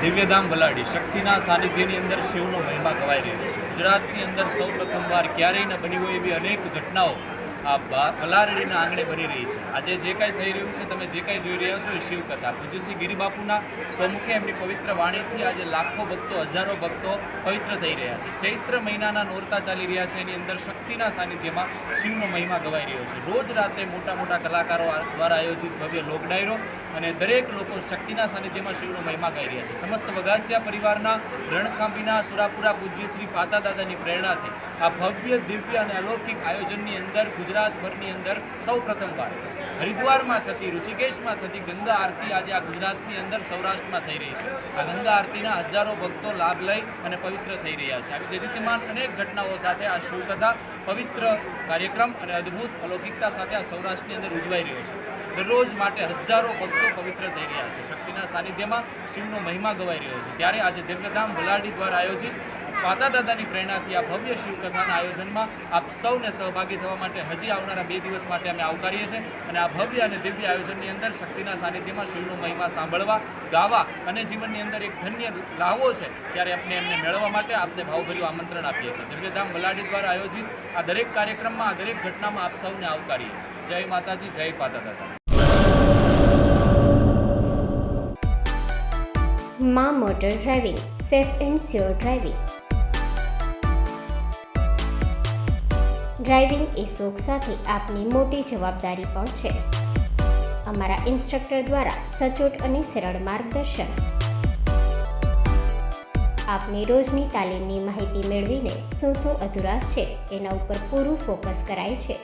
દિવ્યધામ વલાડી શક્તિના સાનિધ્યની અંદર શિવનો મહિમા ગવાઈ રહ્યો છે। ગુજરાતની અંદર સૌ પ્રથમવાર ક્યારેય ન બની હોય એવી અનેક ઘટનાઓ આ વલારડીના આંગણે બની રહી છે। આજે જે કાંઈ થઈ રહ્યું છે, તમે જે કાંઈ જોઈ રહ્યા છો એ શિવકથા પૂજ્ય શ્રી ગિરિબાપુના સ્વમુખે એમની પવિત્ર વાણીથી આજે લાખો ભક્તો, હજારો ભક્તો પવિત્ર થઈ રહ્યા છે। ચૈત્ર મહિનાના નોરતા ચાલી રહ્યા છે, એની અંદર શક્તિના સાનિધ્યમાં શિવનો મહિમા ગવાઈ રહ્યો છે। રોજ રાતે મોટા મોટા કલાકારો દ્વારા આયોજિત ભવ્ય લોક ડાયરો અને દરેક લોકો શક્તિના સાનિધ્યમાં શિવનો મહિમા ગાઈ રહ્યા છે। સમસ્ત વગાસિયા પરિવારના રણખાંભીના સુરાપુરા પૂજ્ય શ્રી પાતા દાદાની પ્રેરણાથી આ ભવ્ય, દિવ્ય અને અલૌકિક આયોજનની અંદર ગુજરાતભરની અંદર સૌ પ્રથમવાર હરિદ્વારમાં થતી, ઋષિકેશમાં થતી ગંગા આરતી આજે આ ગુજરાતની અંદર સૌરાષ્ટ્રમાં થઈ રહી છે। આ ગંગા આરતીના હજારો ભક્તો લાભ લઈ અને પવિત્ર થઈ રહ્યા છે। આવી દૈદીપ્યમાન અનેક ઘટનાઓ સાથે આ શિવકથા પવિત્ર કાર્યક્રમ અને અદ્ભુત અલૌકિકતા સાથે આ સૌરાષ્ટ્રની અંદર ઉજવાઈ રહ્યો છે। દરરોજ માટે હજારો ભક્તો પવિત્ર થઈ રહ્યા છે। શક્તિના સાનિધ્યમાં શિવનો મહિમા ગવાઈ રહ્યો છે। ત્યારે આજે દિવ્યધામ વલાડી દ્વારા આયોજિત પાતા દાદાની પ્રેરણાથી આ ભવ્ય શિવકથાના આયોજનમાં આપ સૌને સહભાગી થવા માટે હજી આવનારા 2 દિવસ માટે અમે આવકારીએ છીએ અને આ ભવ્ય અને દિવ્ય આયોજનની અંદર શક્તિના સાનિધ્યમાં શિવનો મહિમા સાંભળવા, ગાવા અને જીવનની અંદર એક ધન્ય લાહવો છે ત્યારે આપણે એમને મેળવવા માટે આપને ભાવભર્યું આમંત્રણ આપીએ છીએ। દિવ્યધામ વલાડી દ્વારા આયોજિત આ દરેક કાર્યક્રમમાં, આ દરેક ઘટનામાં આપ સૌને આવકારીએ છીએ। જય માતાજી, જય પાતા દાદા। માં motor driving, safe and sure driving. Driving એ શોખ સાથે આપની મોટી જવાબદારી પણ છે। અમારા ઇન્સ્ટ્રક્ટર દ્વારા સચોટ અને સરળ માર્ગદર્શન આપની રોજની તાલીમની માહિતી મેળવીને શું અધુરાશ છે એના ઉપર પૂરું ફોકસ કરાય છે।